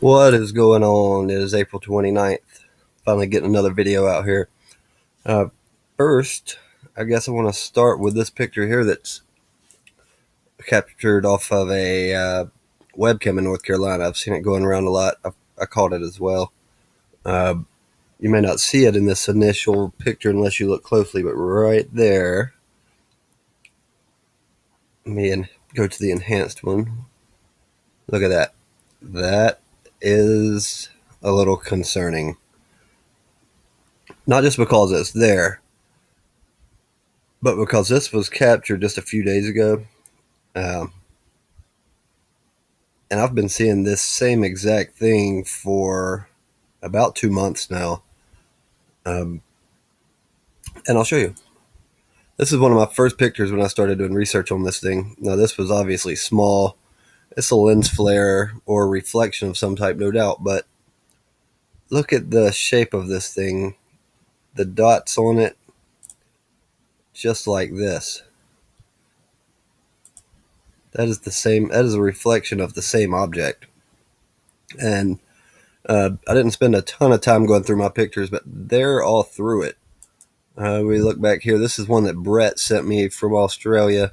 What is going on? It is April 29th. Finally getting another video out here. Uh, First, I guess I want to start with this picture here that's captured off of a webcam in North Carolina. I've seen it going around a lot. I caught it as well. Uh, you may not see it in this initial picture unless you look closely, but right there, let me go to the enhanced one. Look at that. That is a little concerning. Not just because it's there, but because this was captured just a few days ago, um, and I've been seeing this same exact thing for about 2 months now, um, and I'll show you. This is one of my first pictures when I started doing research on this thing. Now, this was obviously small. It's a lens flare or reflection of some type, no doubt, but look at the shape of this thing. The dots on it, just like this. That is the same. That is a reflection of the same object. And I didn't spend a ton of time going through my pictures, but they're all through it. We look back here. This is one that Brett sent me from Australia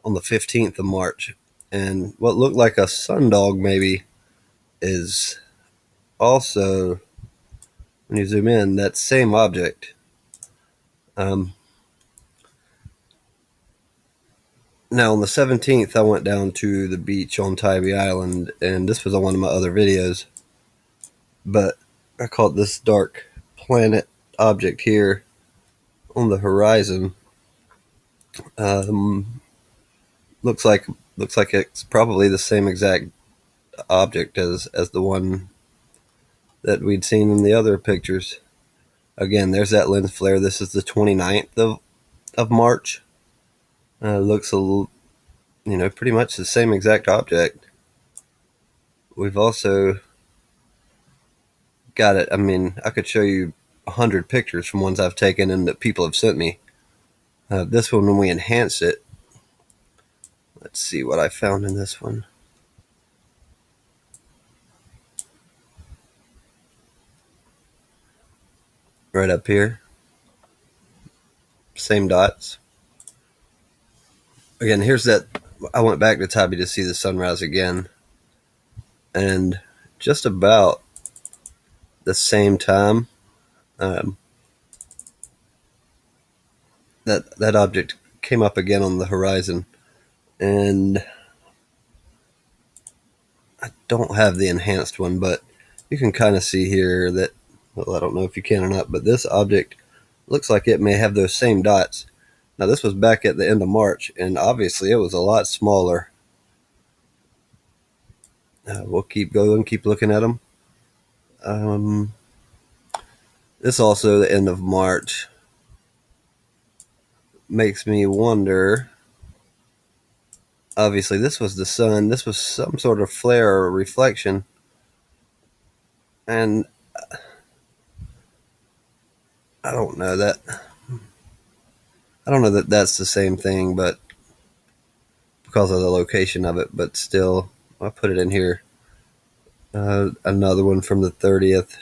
on the 15th of March. And what looked like a sundog maybe is also, when you zoom in, that same object. Um, Now, on the 17th, I went down to the beach on Tybee Island, and this was on one of my other videos. But I caught this dark planet object here on the horizon. Um, looks like it's probably the same exact object as the one that we'd seen in the other pictures. Again, there's that lens flare. This is the 29th of March. Looks pretty much the same exact object. We've also got it. I mean, I could show you 100 pictures from ones I've taken and that people have sent me. This one, when we enhance it, let's see what I found in this one. Right up here, same dots. Again, here's that. I went back to Tybee to see the sunrise again, and just about the same time, um, that object came up again on the horizon, and I don't have the enhanced one, but you can kind of see here that, well, I don't know if you can or not, but this object looks like it may have those same dots. Now, this was back at the end of March, and obviously it was a lot smaller. We'll keep going, keep looking at them. This also the end of March. Makes me wonder. Obviously, this was the sun. This was some sort of flare or reflection. And I don't know that. I don't know that that's the same thing, but because of the location of it, but still, I put it in here. Another one from the 30th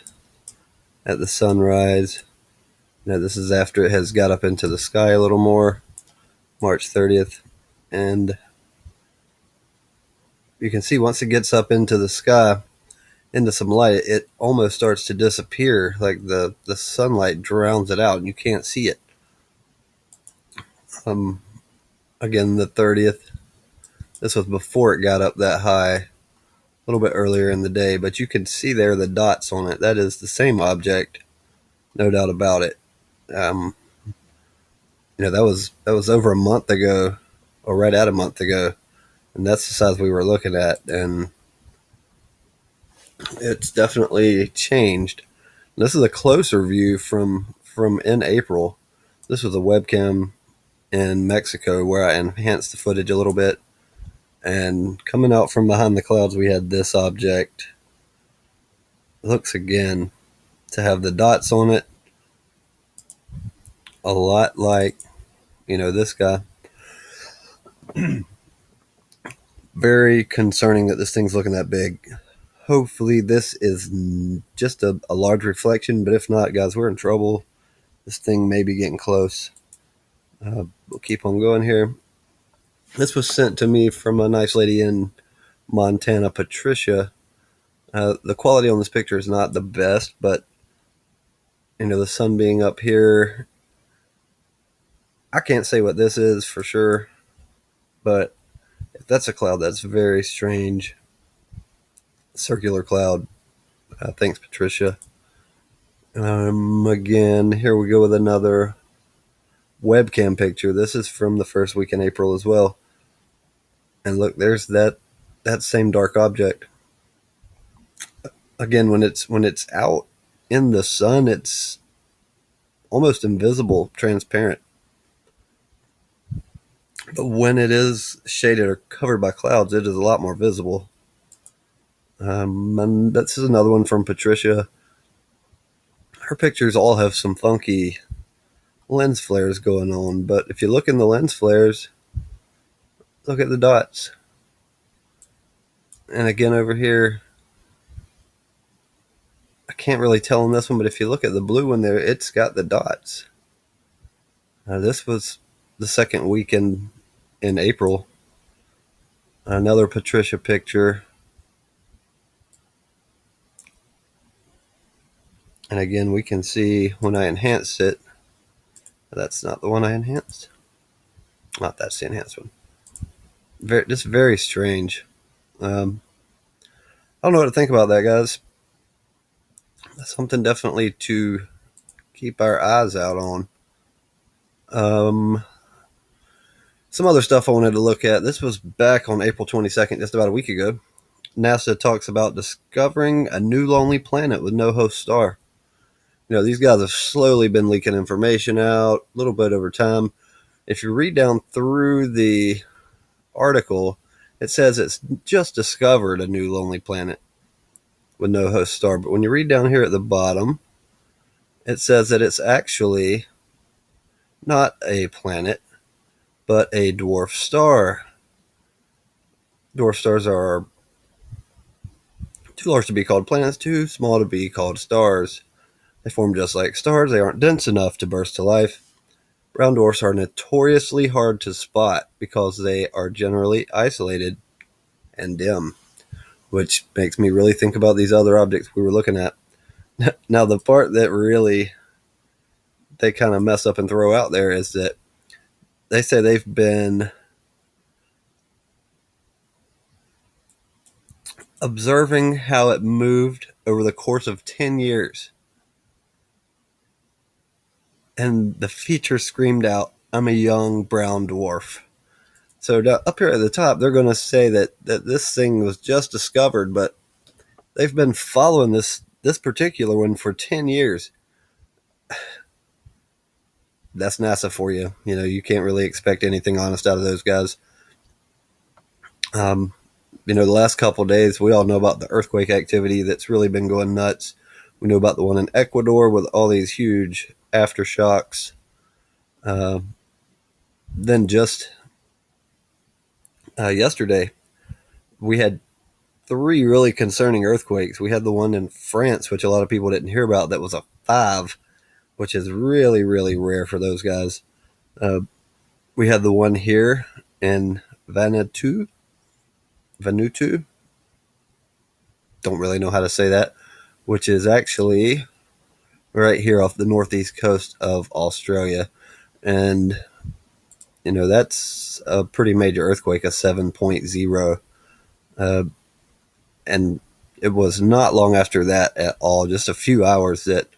at the sunrise. Now, this is after it has got up into the sky a little more, March 30th. And you can see once it gets up into the sky, into some light, it almost starts to disappear. Like the sunlight drowns it out and you can't see it. Um, Again, the 30th. This was before it got up that high, a little bit earlier in the day, but you can see there the dots on it. That is the same object, no doubt about it. Um, that was over a month ago, or right at a month ago, and that's the size we were looking at, and it's definitely changed. This is a closer view from in April. This was a webcam in Mexico where I enhanced the footage a little bit. And coming out from behind the clouds, we had this object. It looks again to have the dots on it, a lot like, this guy. Very concerning that this thing's looking that big. Hopefully this is just a large reflection, but if not, guys, we're in trouble. This thing may be getting close. We'll keep on going here. This was sent to me from a nice lady in Montana, Patricia. The quality on this picture is not the best, but the sun being up here, I can't say what this is for sure, but if that's a cloud, that's very strange. Circular cloud. Thanks, Patricia. Again, here we go with another webcam picture. This is from the first week in April as well. And look, there's that same dark object. Again, when it's out in the sun, it's almost invisible, transparent. But when it is shaded or covered by clouds, it is a lot more visible. And this is another one from Patricia. Her pictures all have some funky lens flares going on, but if you look in the lens flares, look at the dots. And again over here, I can't really tell on this one, but if you look at the blue one there, it's got the dots. This was the second weekend in April. Another Patricia picture. And again, we can see when I enhanced it, that's not the one I enhanced. Not that's the enhanced one. Just very strange. I don't know what to think about that, guys. That's something definitely to keep our eyes out on. Some other stuff I wanted to look at. This was back on April 22nd, just about a week ago. NASA talks about discovering a new lonely planet with no host star. These guys have slowly been leaking information out a little bit over time. If you read down through the article, it says it's just discovered a new lonely planet with no host star. But when you read down here at the bottom, it says that it's actually not a planet, but a dwarf star. Dwarf stars are too large to be called planets, too small to be called stars. They form just like stars. They aren't dense enough to burst to life. Brown dwarfs are notoriously hard to spot because they are generally isolated and dim, which makes me really think about these other objects we were looking at. Now, the part that really they kind of mess up and throw out there is that they say they've been observing how it moved over the course of 10 years. And the feature screamed out, "I'm a young brown dwarf." So up here at the top, they're going to say that this thing was just discovered, but they've been following this particular one for 10 years. That's NASA for you. You can't really expect anything honest out of those guys. The last couple of days, we all know about the earthquake activity that's really been going nuts. We know about the one in Ecuador with all these huge aftershocks. Then just yesterday, we had 3 really concerning earthquakes. We had the one in France, which a lot of people didn't hear about, that was a 5, which is really, really rare for those guys. We had the one here in Vanuatu. Don't really know how to say that, which is actually right here off the northeast coast of Australia. And, that's a pretty major earthquake, a 7.0. And it was not long after that at all, just a few hours, that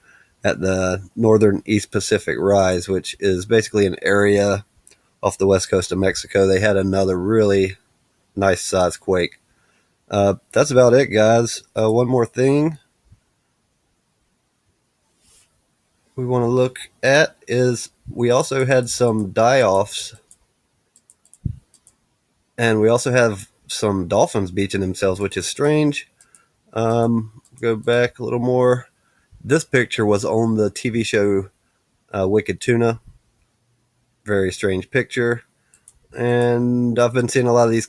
at the northern East Pacific Rise, which is basically an area off the west coast of Mexico, they had another really nice size quake. That's about it, guys. One more thing we want to look at is we also had some die-offs, and we also have some dolphins beaching themselves, which is strange. Go back a little more. This picture was on the TV show Wicked Tuna. Very strange picture. And I've been seeing a lot of these